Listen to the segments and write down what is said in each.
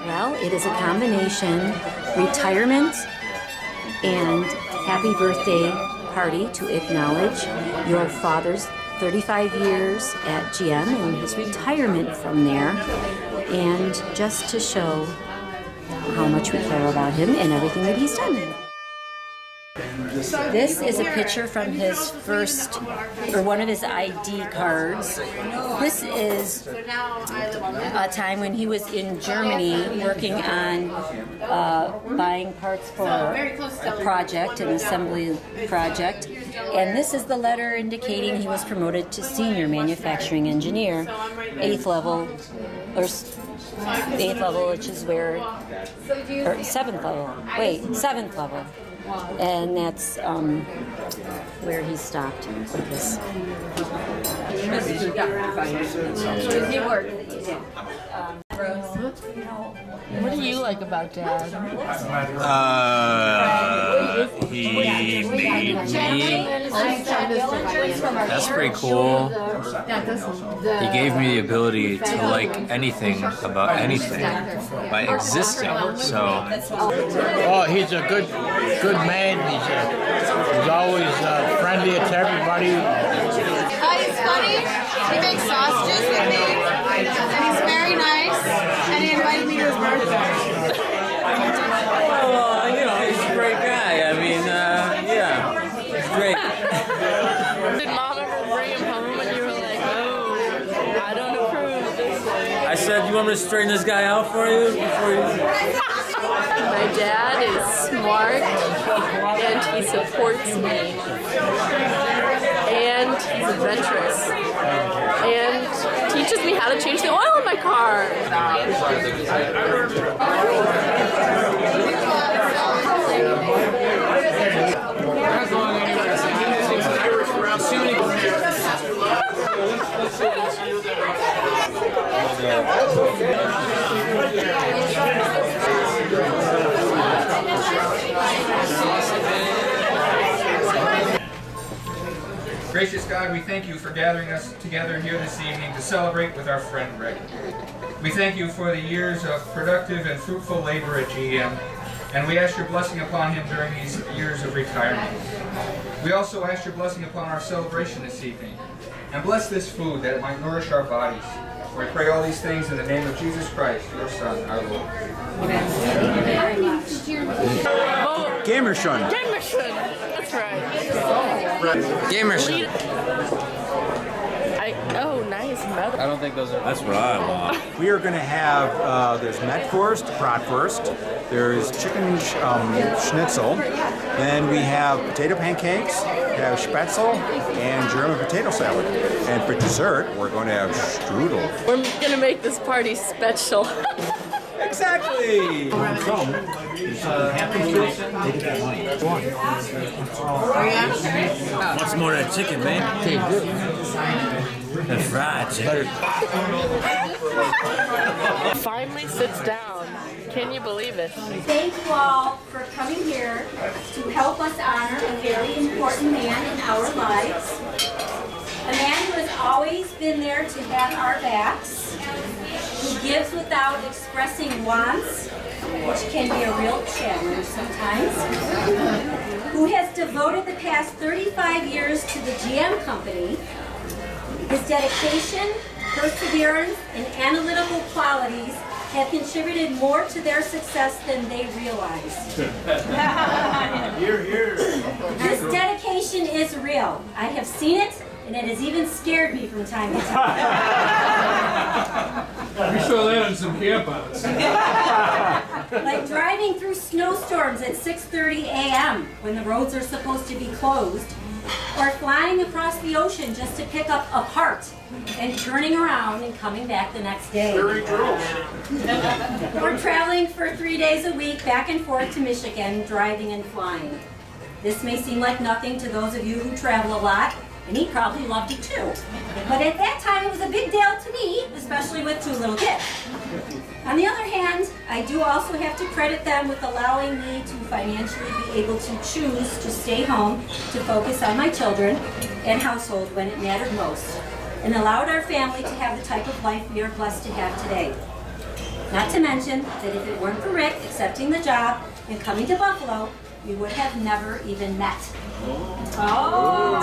Well, it is a combination retirement and happy birthday party to acknowledge your father's 35 years at GM and his retirement from there, and just to show how much we care about him and everything that he's done. This is a picture from his first, or one of his ID cards. This is a time when he was in Germany working on buying parts for a project, an assembly project. And this is the letter indicating he was promoted to senior manufacturing engineer, 8th level, which is where, or 7th level, 7th level. And that's where he stopped with this. What do you like about Dad? He made me. That's pretty cool. He gave me the ability to like anything about anything by existing. So. Oh, he's a good man. He's always friendly to everybody. He's funny. He makes sausages with me, and he's very nice. And he invited me to his birthday. Well, he's a great guy. I mean, yeah, he's great. Did Mom ever bring him home and you were like, oh, I don't approve of this one? I said, you want me to straighten this guy out for you before you? My dad is smart and he supports me. And he's adventurous. And teaches me how to change the oil in my car. Gracious God, we thank you for gathering us together here this evening to celebrate with our friend Rick. We thank you for the years of productive and fruitful labor at GM, and we ask your blessing upon him during these years of retirement. We also ask your blessing upon our celebration this evening, and bless this food that it might nourish our bodies. We pray all these things in the name of Jesus Christ, your Son, our Lord. Gamershun. Gamershun. That's right. Gamershun. Oh, nice. I don't think those are. That's what I want. We are going to have, there's Metwurst, bratwurst, there's chicken schnitzel, then we have potato pancakes, we have spätzle, and German potato salad. And for dessert, we're going to have strudel. We're going to make this party special. Exactly! What's more of that chicken, man? That fried chicken. Finally sits down. Can you believe it? Thank you all for coming here to help us honor a very important man in our lives. A man who has always been there to have our backs, who gives without expressing wants, which can be a real challenge sometimes, who has devoted the past 35 years to the GM company. His dedication, perseverance, and analytical qualities have contributed more to their success than they realize. This dedication is real. I have seen it, and it has even scared me from time to time. We saw that in some campouts. Like driving through snowstorms at 6:30 a.m. when the roads are supposed to be closed, or flying across the ocean just to pick up a part and turning around and coming back the next day. Very true. Or traveling for 3 days a week back and forth to Michigan, driving and flying. This may seem like nothing to those of you who travel a lot, and he probably loved it too. But at that time, it was a big deal to me, especially with 2 little kids. On the other hand, I do also have to credit them with allowing me to financially be able to choose to stay home to focus on my children and household when it mattered most, and allowed our family to have the type of life we are blessed to have today. Not to mention that if it weren't for Rick accepting the job and coming to Buffalo, we would have never even met. Oh.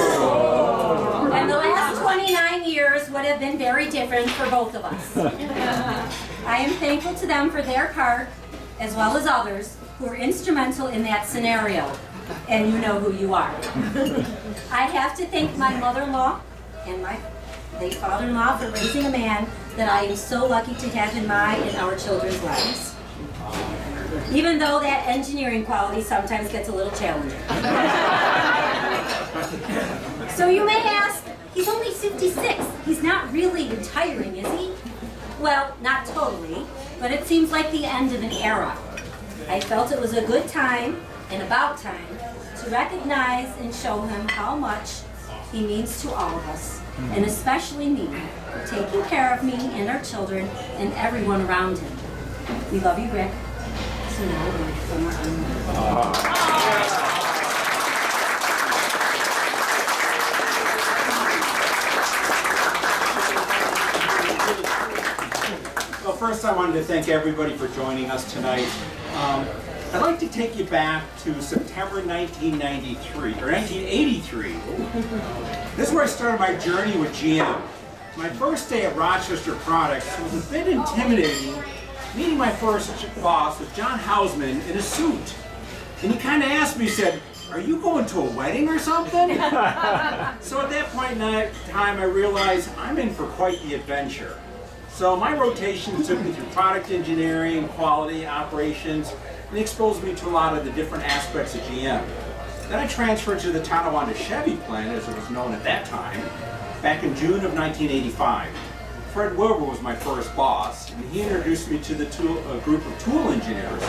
And the last 29 years would have been very different for both of us. I am thankful to them for their part, as well as others who were instrumental in that scenario. And you know who you are. I have to thank my mother-in-law and my late father-in-law for raising a man that I am so lucky to have in my and our children's lives. Even though that engineering quality sometimes gets a little challenging. So you may ask, he's only 56. He's not really retiring, is he? Well, not totally, but it seems like the end of an era. I felt it was a good time and about time to recognize and show him how much he means to all of us, and especially me, for taking care of me and our children and everyone around him. We love you, Rick. So now we're going from our own. Well, first I wanted to thank everybody for joining us tonight. I'd like to take you back to September 1993, or 1983. This is where I started my journey with GM. My first day at Rochester Products was a bit intimidating. Meeting my first boss was John Hausman in a suit. And he kind of asked me, he said, "Are you going to a wedding or something?" So at that point in time, I realized I'm in for quite the adventure. So my rotation took me through product engineering, quality, operations, and exposed me to a lot of the different aspects of GM. Then I transferred to the Tonawanda Chevy plant, as it was known at that time, back in June of 1985. Fred Wilbur was my first boss, and he introduced me to the group of tool engineers,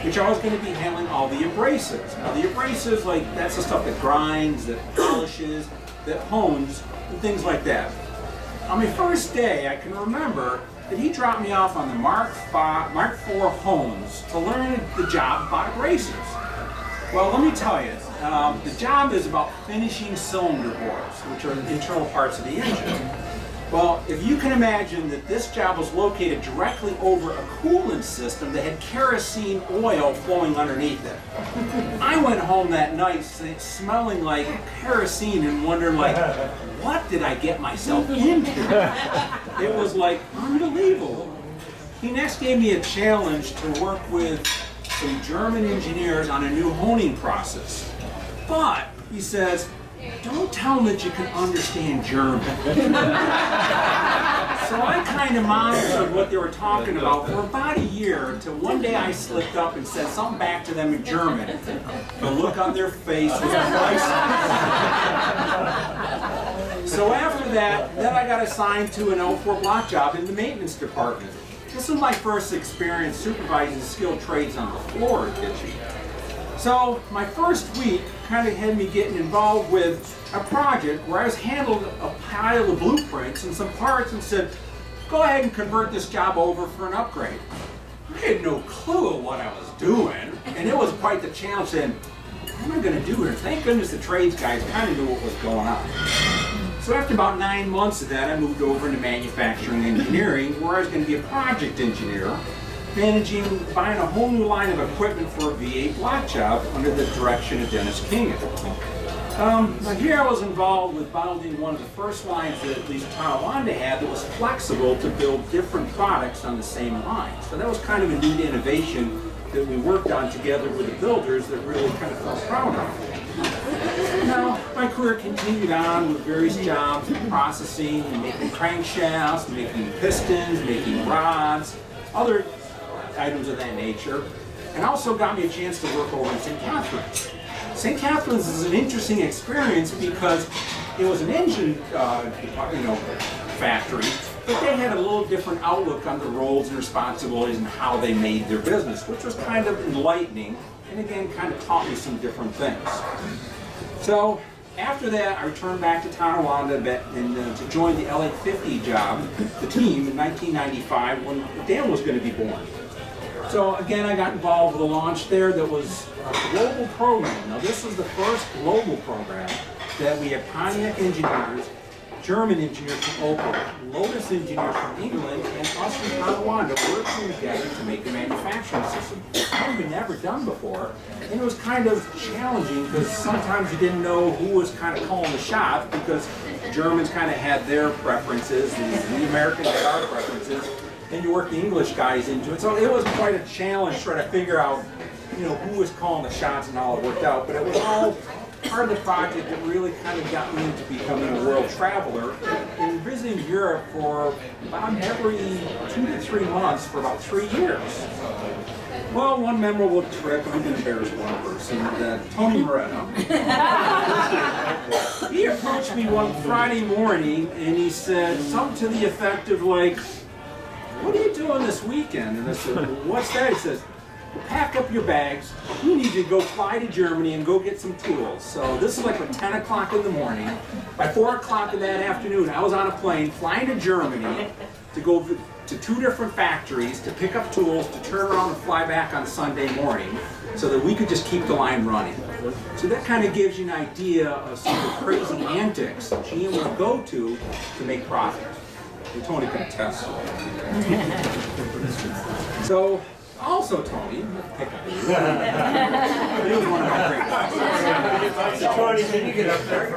which I was going to be handling all the abrasives. Now the abrasives, that's the stuff that grinds, that polishes, that hones, and things like that. On my first day, I can remember that he dropped me off on the Mark IV Hones to learn the job about abrasives. Well, let me tell you, the job is about finishing cylinder bores, which are the internal parts of the engine. Well, if you can imagine that this job was located directly over a coolant system that had kerosene oil flowing underneath it. I went home that night smelling like kerosene and wondering, what did I get myself into? It was unbelievable. He next gave me a challenge to work with some German engineers on a new honing process. But, he says, don't tell them that you can understand German. So I kind of monitored what they were talking about for about a year until one day I slipped up and said something back to them in German. The look on their face was priceless. So after that, then I got assigned to an 04 block job in the maintenance department. This was my first experience supervising skilled trades on the floor at Ditchy. So my first week kind of had me getting involved with a project where I was handled a pile of blueprints and some parts and said, go ahead and convert this job over for an upgrade. I had no clue of what I was doing, and it was quite the challenge saying, what am I going to do here? Thank goodness the trades guys kind of knew what was going on. So after about 9 months of that, I moved over into manufacturing engineering, where I was going to be a project engineer, buying a whole new line of equipment for a V8 block job under the direction of Dennis King. Now here I was involved with building one of the first lines that at least Tonawanda had that was flexible to build different products on the same line. So that was kind of a neat innovation that we worked on together with the builders that really kind of felt proud of. Now, my career continued on with various jobs, processing, making crankshafts, making pistons, making rods, other items of that nature, and also got me a chance to work over in St. Catharines. St. Catharines is an interesting experience because it was an engine factory, but they had a little different outlook on the roles and responsibilities and how they made their business, which was kind of enlightening, and again, kind of taught me some different things. So after that, I returned back to Tonawanda to join the LA50 job, the team, in 1995 when Dan was going to be born. So again, I got involved with a launch there that was a global program. Now this was the first global program that we had Pontiac engineers German engineers from Opel, Lotus engineers from England, and us from Tonawanda working together to make a manufacturing system. Something we'd never done before, and it was kind of challenging because sometimes you didn't know who was kind of calling the shots because the Germans kind of had their preferences and the Americans had our preferences, and you worked the English guys into it. So it was quite a challenge trying to figure out, who was calling the shots and how it worked out. But it was all part of the project that really kind of got me into becoming a world traveler and visiting Europe for about every 2 to 3 months for about 3 years. Well, one memorable trip, I'm going to embarrass one person, Tony Moreno. He approached me one Friday morning and he said something to the effect of like, "What are you doing this weekend?" And I said, "Well, what's that?" He says, "Pack up your bags. We need you to go fly to Germany and go get some tools." So this is like at 10 o'clock in the morning. By 4 o'clock in that afternoon, I was on a plane flying to Germany to go to 2 different factories to pick up tools to turn around and fly back on Sunday morning so that we could just keep the line running. So that kind of gives you an idea of some of the crazy antics GM would go to make products. And Tony can attest. So, also Tony, pick up he was one of my great guys. Tony, can you get up there?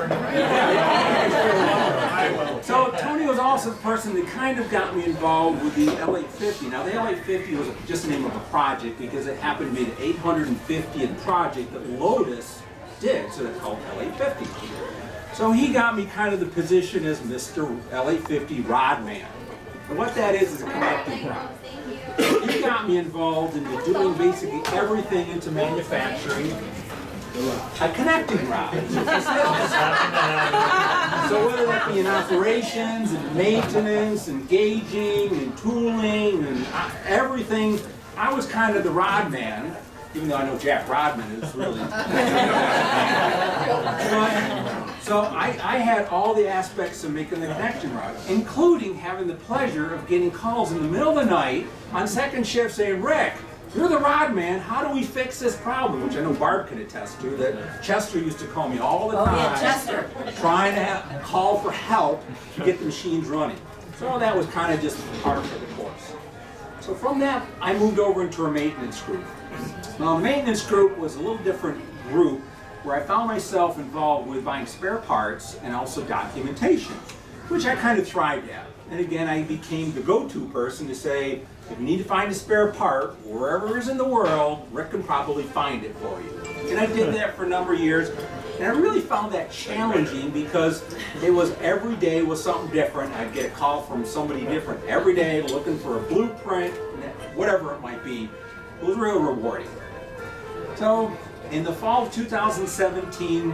So Tony was also the person that kind of got me involved with the L850. Now the L850 was just the name of a project because it happened to be the 850th project that Lotus did, so it's called L850. So he got me kind of the position as Mr. L850 Rod Man. And what that is a connecting rod. He got me involved into doing basically everything into manufacturing a connecting rod. So whether that be in operations and maintenance and gauging and tooling and everything, I was kind of the rod man, even though I know Jack Rodman is really. So I had all the aspects of making the connection rod, including having the pleasure of getting calls in the middle of the night on second shift saying, "Rick, you're the rod man, how do we fix this problem?" Which I know Barb can attest to, that Chester used to call me all the time. Oh yeah, Chester. Trying to call for help to get the machines running. So that was kind of just part of the course. So from that, I moved over into a maintenance group. Now, the maintenance group was a little different group where I found myself involved with buying spare parts and also documentation, which I kind of thrived at. And again, I became the go-to person to say, if you need to find a spare part, wherever it is in the world, Rick can probably find it for you. And I did that for a number of years. And I really found that challenging because it was every day was something different. I'd get a call from somebody different every day looking for a blueprint, whatever it might be. It was really rewarding. So in the fall of 2017,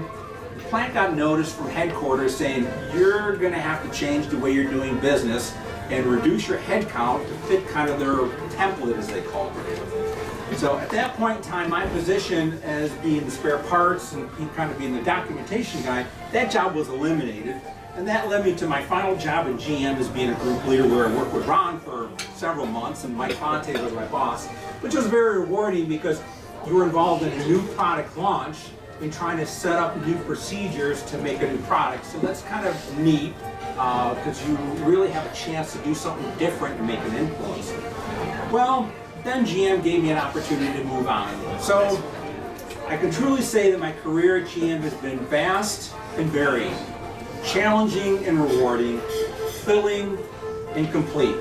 the plant got notice from headquarters saying, "You're going to have to change the way you're doing business and reduce your head count to fit kind of their template," as they call it. So at that point in time, my position as being the spare parts and kind of being the documentation guy, that job was eliminated. And that led me to my final job at GM as being a group leader, where I worked with Ron for several months and Mike Fonte was my boss, which was very rewarding because you were involved in a new product launch and trying to set up new procedures to make a new product. So that's kind of neat because you really have a chance to do something different and make an influence. Well, then GM gave me an opportunity to move on. So I can truly say that my career at GM has been vast and varied, challenging and rewarding, filling and complete.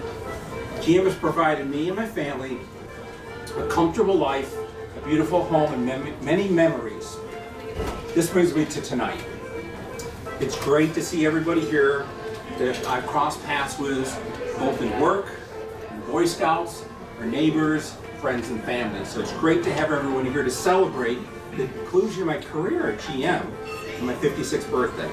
GM has provided me and my family a comfortable life, a beautiful home, and many memories. This brings me to tonight. It's great to see everybody here that I've crossed paths with, both in work, in Boy Scouts, our neighbors, friends, and family. So it's great to have everyone here to celebrate the conclusion of my career at GM on my 56th birthday.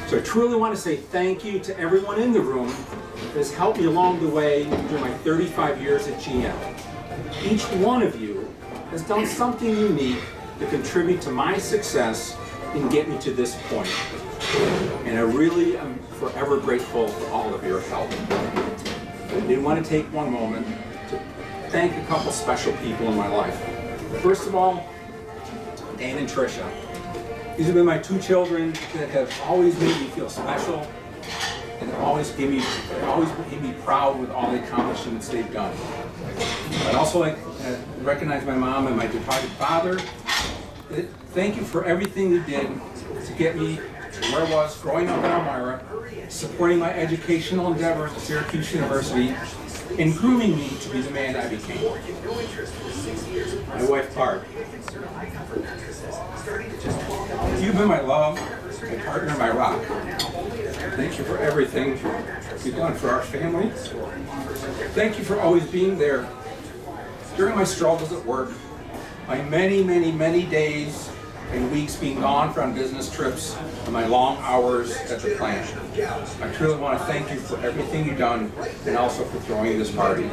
So I truly want to say thank you to everyone in the room that has helped me along the way through my 35 years at GM. Each one of you has done something unique to contribute to my success and get me to this point. And I really am forever grateful for all of your help. I did want to take one moment to thank a couple special people in my life. First of all, Dan and Tricia. These have been my 2 children that have always made me feel special and always made me proud with all the accomplishments they've done. I'd also like to recognize my mom and my departed father. Thank you for everything you did to get me to where I was growing up in Elmira, supporting my educational endeavors at Syracuse University, and grooming me to be the man I became. My wife, Barb. You've been my love, my partner, my rock. Thank you for everything you've done for our family. Thank you for always being there during my struggles at work, my many, many, many days and weeks being gone from business trips, and my long hours at the plant. I truly want to thank you for everything you've done and also for throwing this party.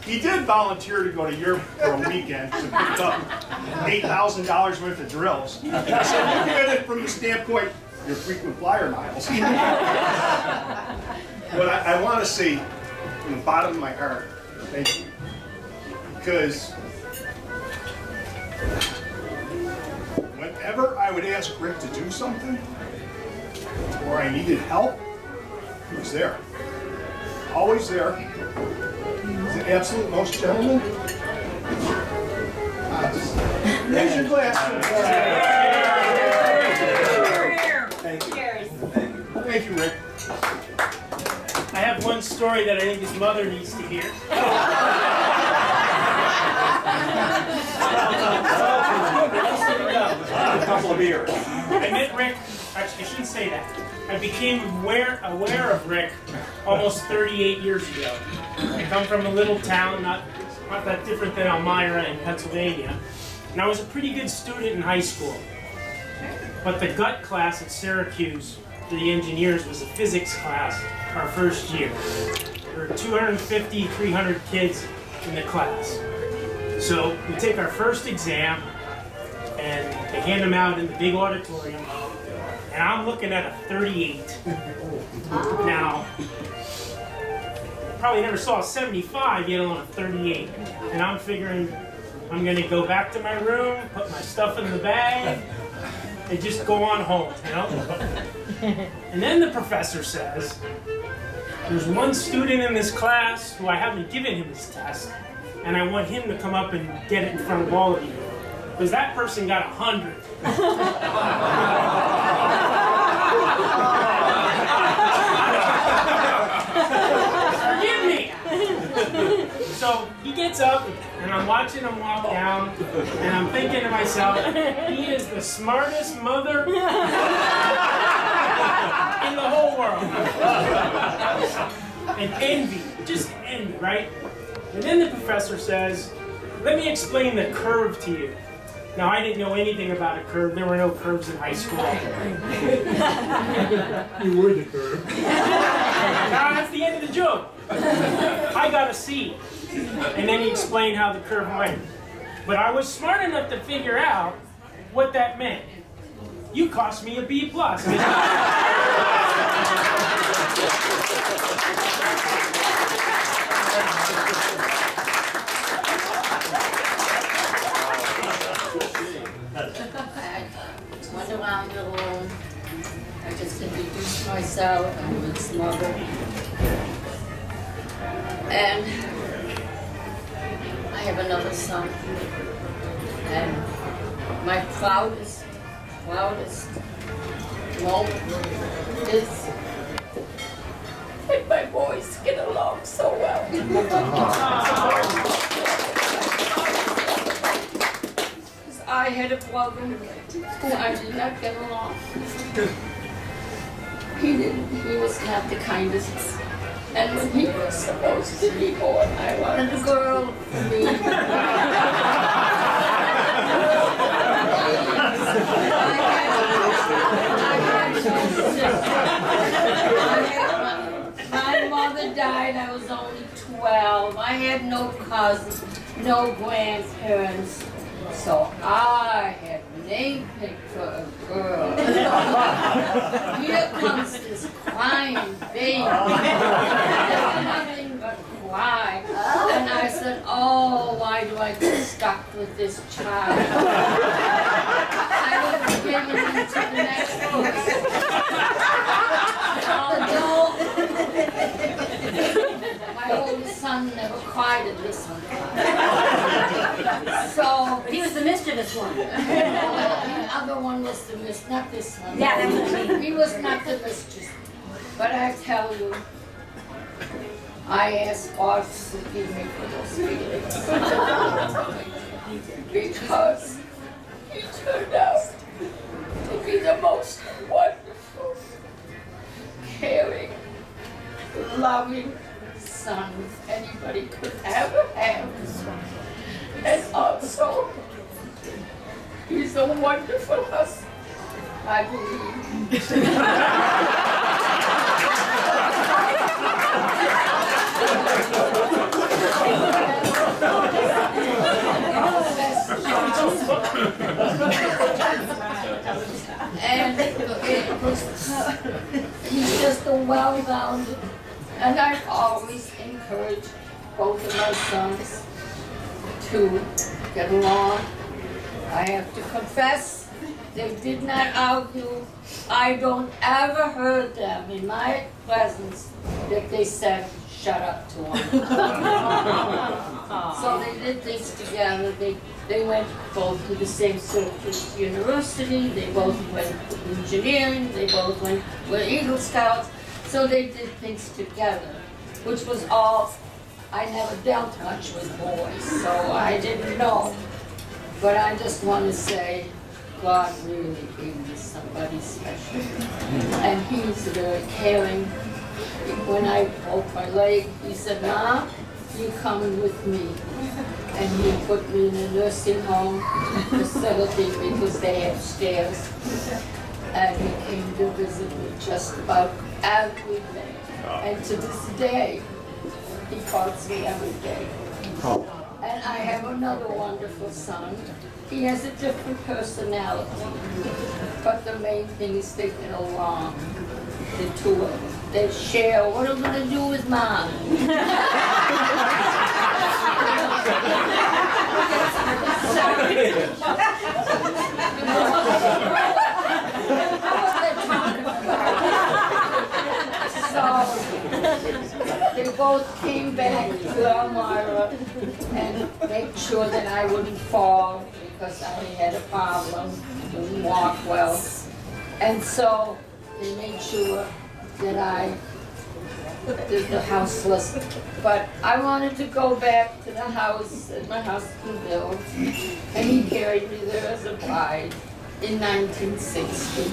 He did volunteer to go to Europe for a weekend to pick up $8,000 worth of drills. So look at it from the standpoint, your frequent flyer miles. But I want to say, from the bottom of my heart, thank you. Because whenever I would ask Rick to do something, or I needed help, he was there. Always there. He's the absolute most gentleman. Raise your glass. Thank you. Thank you, Rick. I have one story that I think his mother needs to hear. A couple of beers. I met Rick, actually I shouldn't say that. I became aware of Rick almost 38 years ago. I come from a little town, not that different than Elmira in Pennsylvania. And I was a pretty good student in high school. But the gut class at Syracuse for the engineers was a physics class our first year. There were 250, 300 kids in the class. So we take our first exam and they hand them out in the big auditorium. And I'm looking at a 38. Now, probably never saw a 75, yet alone a 38. And I'm figuring I'm gonna go back to my room, put my stuff in the bag, and just go on home, you know? And then the professor says, there's one student in this class who I haven't given him his test, and I want him to come up and get it in front of all of you. Because that person got 100. Forgive me! So he gets up, and I'm watching him walk down, and I'm thinking to myself, he is the smartest mother in the whole world. And envy, just envy, right? And then the professor says, let me explain the curve to you. Now, I didn't know anything about a curve. There were no curves in high school. You were the curve. Now, that's the end of the joke. I got a C. And then he explained how the curve went. But I was smart enough to figure out what that meant. You cost me a B+. Went around the room. I just introduced myself and his mother. And I have another son. And my proudest moment is when my boys get along so well. I had a brother who I did not get along. He was not the kindest. And when he was supposed to be born, I wanted a girl for me. My mother died, I was only 12. I had no cousins, no grandparents. So I I had name picked for a girl. Here comes this crying baby. Nothing but cry. And I said, oh, why do I get stuck with this child? I would be getting into the next verse. My oldest son never cried at this one. So He was the mischievous one. the other one was the not this one. Yeah, that's what I mean. He was not the mischievous. But I tell you, I ask God to forgive me for those feelings. Because he turned out to be the most wonderful, caring, loving son anybody could ever have. And also, he's a wonderful husband, I believe. And it was, he's just a well-rounded, and I've always encouraged both of my sons to get along. I have to confess, they did not argue. I don't ever heard them in my presence that they said, shut up to one another. So they did things together. They went both to the same Syracuse University. They both went to engineering. They both were Eagle Scouts. So they did things together, which was all, I never dealt much with boys, so I didn't know. But I just want to say, God really gave me somebody special. And he's very caring. When I broke my leg, he said, "Ma, you coming with me?" And he put me in a nursing home facility because they have stairs. And he came to visit me just about every day. And to this day, he calls me every day. And I have another wonderful son. He has a different personality. But the main thing is they get along, the two of them. They share, what are we going to do with Mom? So they both came back to Elmira and made sure that I wouldn't fall because I had a problem, didn't walk well. And so they made sure that I did the house list. But I wanted to go back to the house that my husband built, and he carried me there as a bride in 1960.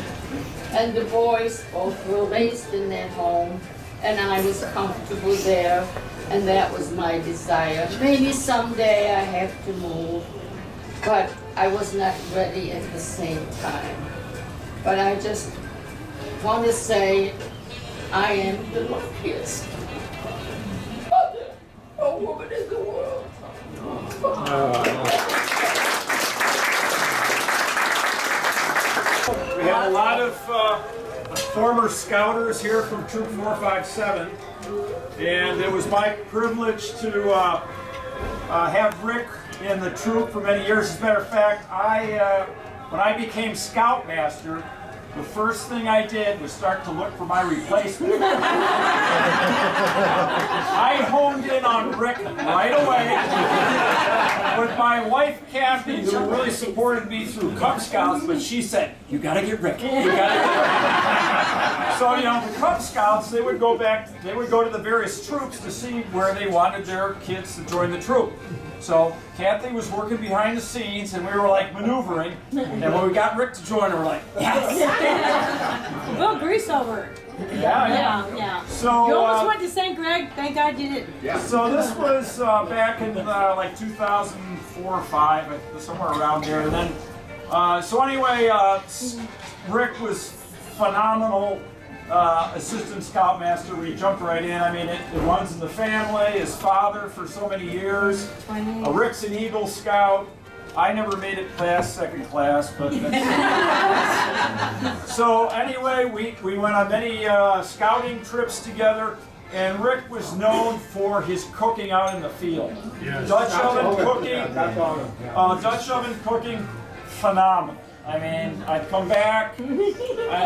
And the boys both were raised in that home, and I was comfortable there, and that was my desire. Maybe someday I have to move, but I was not ready at the same time. But I just want to say I am the luckiest mother or woman in the world. We have a lot of former scouters here from Troop 457, and it was my privilege to have Rick in the troop for many years. As a matter of fact, when I became Scoutmaster, the first thing I did was start to look for my replacement. I honed in on Rick right away with my wife Kathy, who really supported me through Cub Scouts, but she said, "You gotta get Rick. You gotta get Rick." So, you know, the Cub Scouts, they would go to the various troops to see where they wanted their kids to join the troop. So Kathy was working behind the scenes, and we were like maneuvering. And when we got Rick to join, we were like, yes! Well, grease over. Yeah. So you almost went to St. Greg. Thank God you didn't. Yeah. So this was back in like 2004 or 5, somewhere around there. And then, so anyway, Rick was phenomenal. Assistant Scoutmaster, we jumped right in. I mean, it runs in the family. His father for so many years. Rick's an Eagle Scout. I never made it past second class, but so anyway, we went on many scouting trips together, and Rick was known for his cooking out in the field. Yes. Dutch oven cooking, phenomenal. I mean, I'd come back and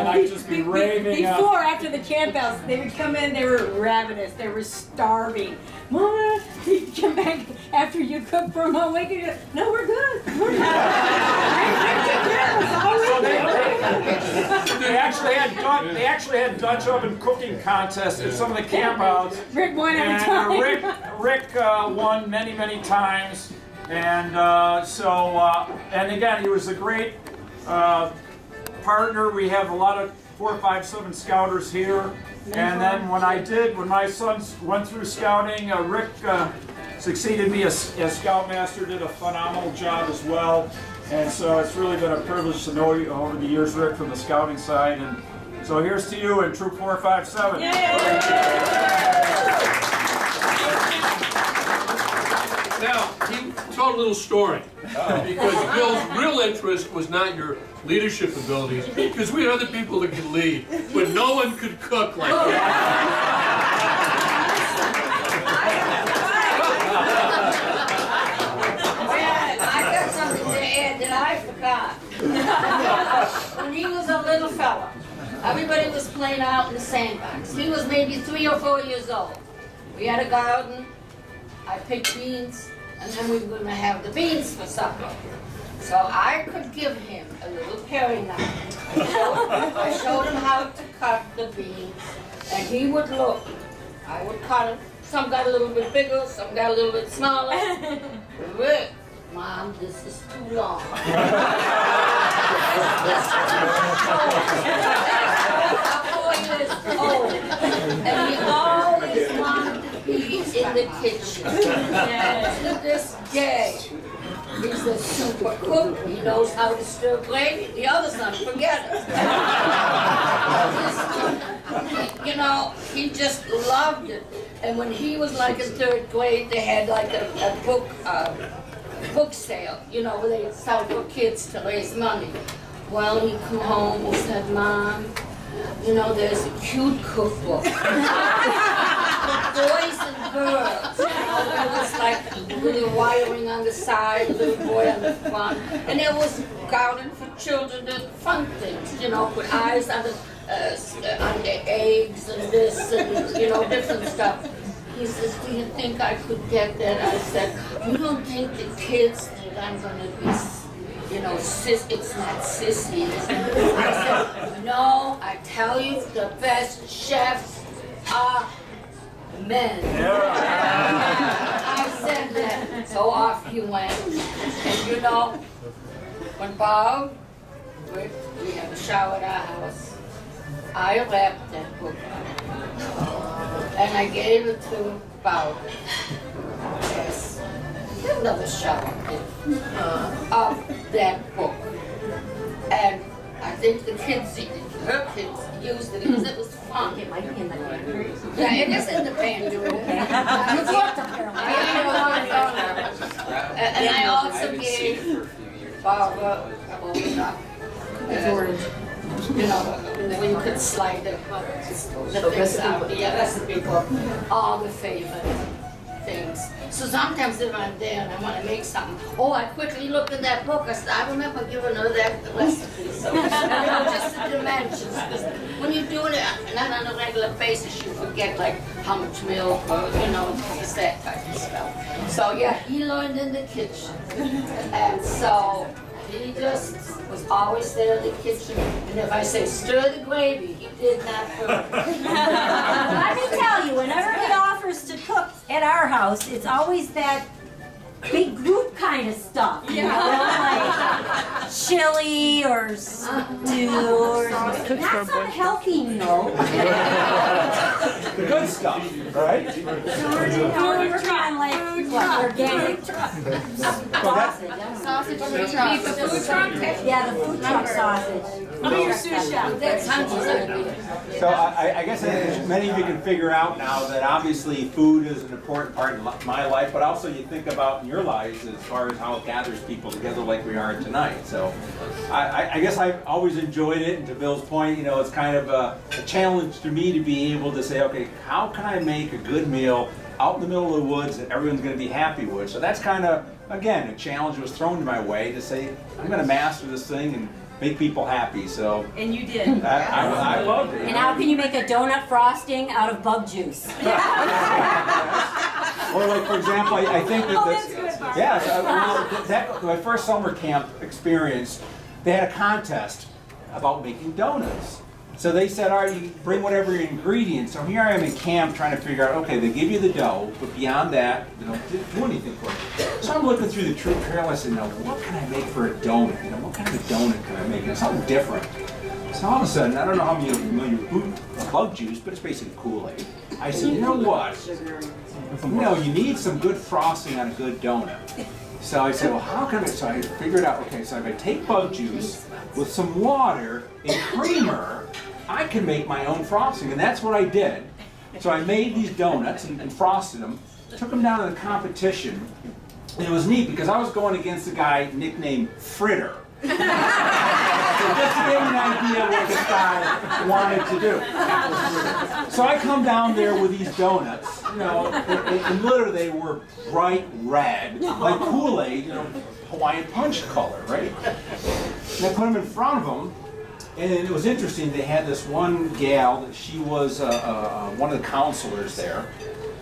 I'd just be raving. Before, after the campouts, they would come in, they were ravenous, they were starving. Mama, you'd come back after you cook for them all week and you go, no, we're good. We're good. They actually had Dutch oven cooking contests at some of the campouts. Rick won every time. Rick won many times, and and again, he was a great partner. We have a lot of 4, 5, 7 scouters here, and then when my sons went through scouting, Rick succeeded me as scoutmaster, did a phenomenal job as well. And so it's really been a privilege to know you over the years, Rick, from the scouting side. And so here's to you and Troop 457. Now, he told a little story. Because Bill's real interest was not your leadership abilities, because we had other people that could lead, but no one could cook like that. I forgot. When he was a little fella, everybody was playing out in the sandbox. He was maybe 3 or 4 years old. We had a garden. I picked beans, and then we were going to have the beans for supper. So I could give him a little paring knife. I showed him how to cut the beans, and he would look. I would cut them. Some got a little bit bigger, some got a little bit smaller. Rick, Mom, this is too long. And he always wanted to be in the kitchen. To this day, he's a super cook. He knows how to stir gravy. The other son, forget it. You know, he just loved it. And when he was like in 3rd grade, they had like a book sale, you know, where they sell for kids to raise money. Well, he'd come home and said, Mom, you know, there's a cute cookbook for boys and girls. It was like little wiring on the side, little boy on the front, and it was garden for children, the fun things, you know, put eyes on the eggs and this and, you know, different stuff. He says, do you think I could get that? I said, you don't think the kids think I'm going to be, you know, it's not sissy. I said, no, I tell you, the best chefs are men. I said that. So off he went. And you know, when Bob, we had a shower at our house, I wrapped that book up. And I gave it to Bob. Yes. Another shower of that book. And I think the kids, her kids, used it because it was fun. It might be in the pantry. Yeah, it is in the pantry. And I also gave Barbara a orange. You know, when you could slide the things out, the recipe book, all the favorite things. So sometimes if I'm there and I want to make something, I quickly look in that book. I said, I remember giving her that recipe. So, you know, just the dimensions. Because when you're doing it not on a regular basis, you forget like how much milk or, you know, it's that type of stuff. So yeah, he learned in the kitchen. And so he just was always there in the kitchen, and if I say stir the gravy, he did not cook. Let me tell you, whenever he offers to cook at our house, it's always that big group kind of stuff. You know? Like, chili or stew or that's not a healthy meal. The good stuff, right? We're trying like what, organic sausage. Sausage food truck. The food truck? Yeah, the food truck sausage. How about your sous chef? That's So I guess many of you can figure out now that obviously food is an important part of my life, but also you think about in your lives as far as how it gathers people together like we are tonight. So I guess I've always enjoyed it, and to Bill's point, you know, it's kind of a challenge to me to be able to say, okay, how can I make a good meal out in the middle of the woods that everyone's going to be happy with? So that's kind of, again, a challenge was thrown my way to say, I'm going to master this thing and make people happy. So And you did. I loved it. And how can you make a donut frosting out of bug juice? Or like, for example, I think that my first summer camp experience, they had a contest about making donuts. So they said, all right, you bring whatever your ingredients. So here I am in camp trying to figure out, okay, they give you the dough, but beyond that, they don't do anything for it. So I'm looking through the troop trail, I said, now what can I make for a donut? You know, what kind of a donut can I make? And something different. So all of a sudden, I don't know how many of you are familiar with bug juice, but it's basically Kool-Aid. I said, you know what? You know, you need some good frosting on a good donut. So I said, well, how can I? So I figured out, okay, so if I take bug juice with some water and creamer, I can make my own frosting, and that's what I did. So I made these donuts and frosted them, took them down to the competition, and it was neat because I was going against a guy nicknamed Fritter. So just to give you an idea what this guy wanted to do. So I come down there with these donuts, you know, and literally they were bright red, like Kool-Aid, you know, Hawaiian punch color, right? And I put them in front of them. And it was interesting, they had this one gal, that she was one of the counselors there,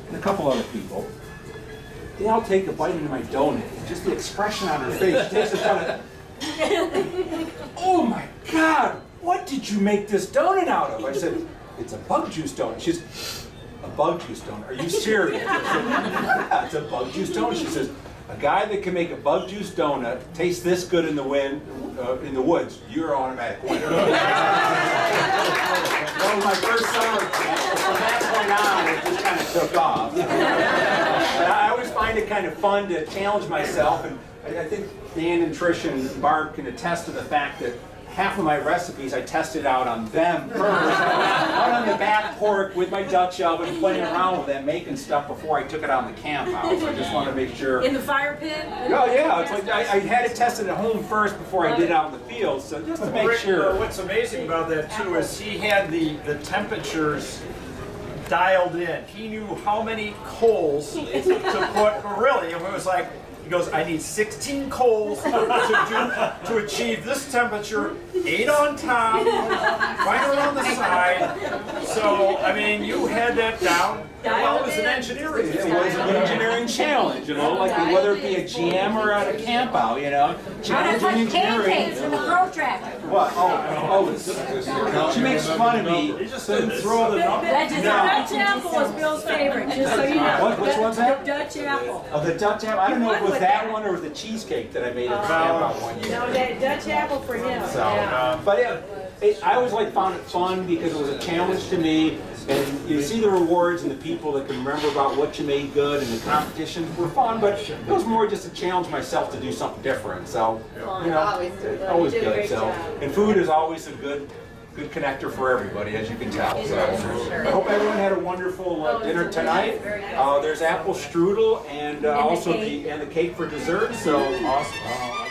and a couple other people. They all take a bite into my donut, and just the expression on her face, she takes a donut. Oh my God, what did you make this donut out of? I said, it's a bug juice donut. She's, a bug juice donut, are you serious? I said, yeah, it's a bug juice donut. She says, a guy that can make a bug juice donut taste this good in the woods, you're an automatic winner. That was my first summer camp. From that point on, it just kind of took off. But I always find it kind of fun to challenge myself, and I think Dan and Trish and Barb can attest to the fact that half of my recipes I tested out on them first, out on the back porch with my Dutch oven, playing around with that, making stuff before I took it out in the camp house. I just want to make sure. In the fire pit? Oh yeah, it's like I had it tested at home first before I did it out in the field, so just to make sure. What's amazing about that too is he had the temperatures dialed in. He knew how many coals to put, really, it was like, he goes, I need 16 coals to achieve this temperature, 8 on top, right around the side. So, I mean, you had that down. Well, it was an engineering. It was an engineering challenge, you know, like whether it be a jam or at a camp out, you know. Challenging engineering. Pancakes from the protractor. What? She makes fun of me. He just didn't throw the number. Dutch apple was Bill's favorite, just so you know. Which one's that? Dutch apple. Oh, the Dutch apple. I don't know if it was that one or the cheesecake that I made at the camp out one year. No, that Dutch apple for him. So, but yeah, I always found it fun because it was a challenge to me, and you see the rewards and the people that can remember about what you made good, and the competitions were fun, but it was more just to challenge myself to do something different. So, you know, always good. So, and food is always a good connector for everybody, as you can tell. So, I hope everyone had a wonderful dinner tonight. There's apple strudel and also the cake for dessert. So, awesome.